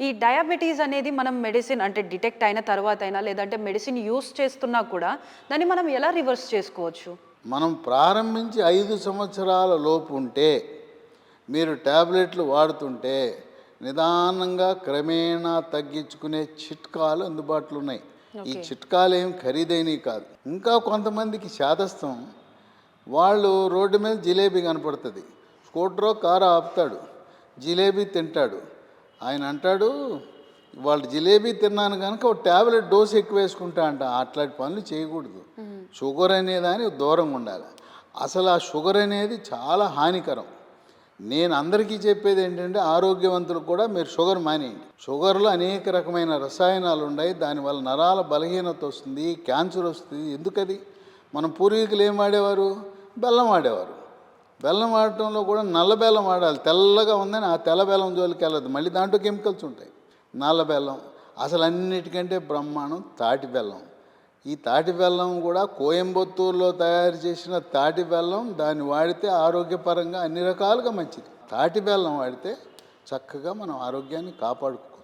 ఈ డయాబెటీస్ అనేది మనం మెడిసిన్ అంటే డిటెక్ట్ అయిన తర్వాత అయినా లేదంటే మెడిసిన్ యూస్ చేస్తున్నా కూడా దాన్ని మనం ఎలా రివర్స్ చేసుకోవచ్చు? మనం ప్రారంభించి 5 సంవత్సరాల లోపు ఉంటే మీరు ట్యాబ్లెట్లు వాడుతుంటే నిదానంగా క్రమేణా తగ్గించుకునే చిట్కాలు అందుబాటులో ఉన్నాయి. ఈ ఓకే. చిట్కాలు ఏం ఖరీదైనవి కాదు. ఇంకా కొంతమందికి శాదస్తం, వాళ్ళు రోడ్డు మీద జిలేబీ కనపడుతుంది, స్కూటరో కారు ఆపుతాడు, జిలేబీ తింటాడు. ఆయన అంటాడు, వాళ్ళు జిలేబీ తిన్నాను కనుక ఒక ట్యాబ్లెట్ డోస్ ఎక్కువ వేసుకుంటా అంట. అట్లాంటి పనులు చేయకూడదు. షుగర్ అనేదానికి దూరంగా ఉండాలి. అసలు ఆ షుగర్ అనేది చాలా హానికరం. నేను అందరికీ చెప్పేది ఏంటంటే, ఆరోగ్యవంతులకు కూడా మీరు షుగర్ మానేయండి. షుగర్లో అనేక రకమైన రసాయనాలు ఉన్నాయి. దానివల్ల నరాల బలహీనత వస్తుంది, క్యాన్సర్ వస్తుంది. ఎందుకది? మనం పూర్వీకులు ఏం వాడేవారు? బెల్లం వాడేవారు. బెల్లం వాడటంలో కూడా నల్ల బెల్లం వాడాలి. తెల్లగా ఉందని ఆ తెల్ల బెల్లం జోలికి వెళ్ళదు, మళ్ళీ దాంట్లో కెమికల్స్ ఉంటాయి. నల్ల బెల్లం అసలు అన్నిటికంటే బ్రహ్మాండం తాటి బెల్లం. ఈ తాటి బెల్లం కూడా కోయంబత్తూరులో తయారు చేసిన తాటి బెల్లం. దాన్ని వాడితే ఆరోగ్యపరంగా అన్ని రకాలుగా మంచిది. తాటి బెల్లం వాడితే చక్కగా మనం ఆరోగ్యాన్ని కాపాడుకోవచ్చు.